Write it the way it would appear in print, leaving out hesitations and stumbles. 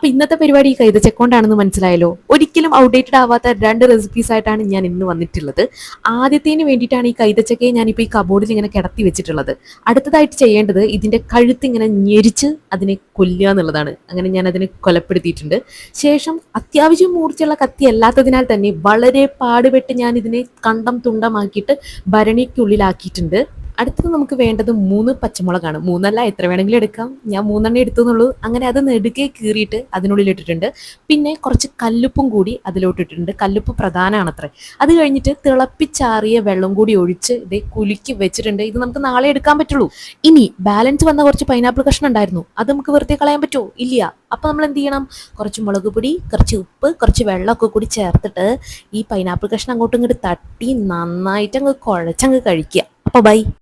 ഇന്നത്തെ പരിപാടി കൈതച്ചക്കൊണ്ടാണെന്ന് മനസ്സിലായല്ലോ. ഒരിക്കലും ഔട്ട്ഡേറ്റഡ് ആവാത്ത 2 റെസിപ്പീസ് ആയിട്ടാണ് ഞാൻ ഇന്ന് വന്നിട്ടുള്ളത്. ആദ്യത്തേന് വേണ്ടിയിട്ടാണ് ഈ കൈതച്ചക്കയെ ഞാനിപ്പോൾ ഈ കബോർഡിൽ ഇങ്ങനെ കിടത്തി വെച്ചിട്ടുള്ളത്. അടുത്തതായിട്ട് ചെയ്യേണ്ടത് ഇതിന്റെ കഴുത്ത് ഇങ്ങനെ ഞെരിച്ച് അതിനെ കൊല്ലുക എന്നുള്ളതാണ്. അങ്ങനെ ഞാൻ അതിനെ കൊലപ്പെടുത്തിയിട്ടുണ്ട്. ശേഷം അത്യാവശ്യം മൂർച്ചയുള്ള കത്തി അല്ലാത്തതിനാൽ തന്നെ വളരെ പാടുപെട്ട് ഞാൻ ഇതിനെ കണ്ടം തുണ്ടമാക്കിയിട്ട് ഭരണിക്കുള്ളിലാക്കിയിട്ടുണ്ട്. അടുത്തത് നമുക്ക് വേണ്ടത് 3 പച്ചമുളകാണ്. 3 എത്ര വേണമെങ്കിലും എടുക്കാം. ഞാൻ 3 എടുത്തുന്നുള്ളൂ. അങ്ങനെ അത് നെടുകെ കീറിയിട്ട് അതിനുള്ളിൽ ഇട്ടിട്ടുണ്ട്. പിന്നെ കുറച്ച് കല്ലുപ്പും കൂടി അതിലോട്ട് ഇട്ടിട്ടുണ്ട്. കല്ലുപ്പ് പ്രധാനമാണത്രേ. അത് കഴിഞ്ഞിട്ട് തിളപ്പിച്ചാറിയ വെള്ളം കൂടി ഒഴിച്ച് ഇതേ കുലുക്കി വെച്ചിട്ടുണ്ട്. ഇത് നമുക്ക് നാളെ എടുക്കാൻ പറ്റുള്ളൂ. ഇനി ബാലൻസ് വന്ന കുറച്ച് പൈനാപ്പിൾ കഷ്ണം ഉണ്ടായിരുന്നു. അത് നമുക്ക് വെറുതെ കളയാൻ പറ്റുമോ? ഇല്ല. അപ്പൊ നമ്മൾ എന്ത് ചെയ്യണം? കുറച്ച് മുളക് പൊടി, കുറച്ച് ഉപ്പ്, കുറച്ച് വെള്ളമൊക്കെ കൂടി ചേർത്തിട്ട് ഈ പൈനാപ്പിൾ കഷ്ണം അങ്ങോട്ടും ഇങ്ങോട്ട് തട്ടി നന്നായിട്ട് അങ്ങ് കുഴച്ചങ്ങ് കഴിക്കുക. അപ്പൊ ബൈ.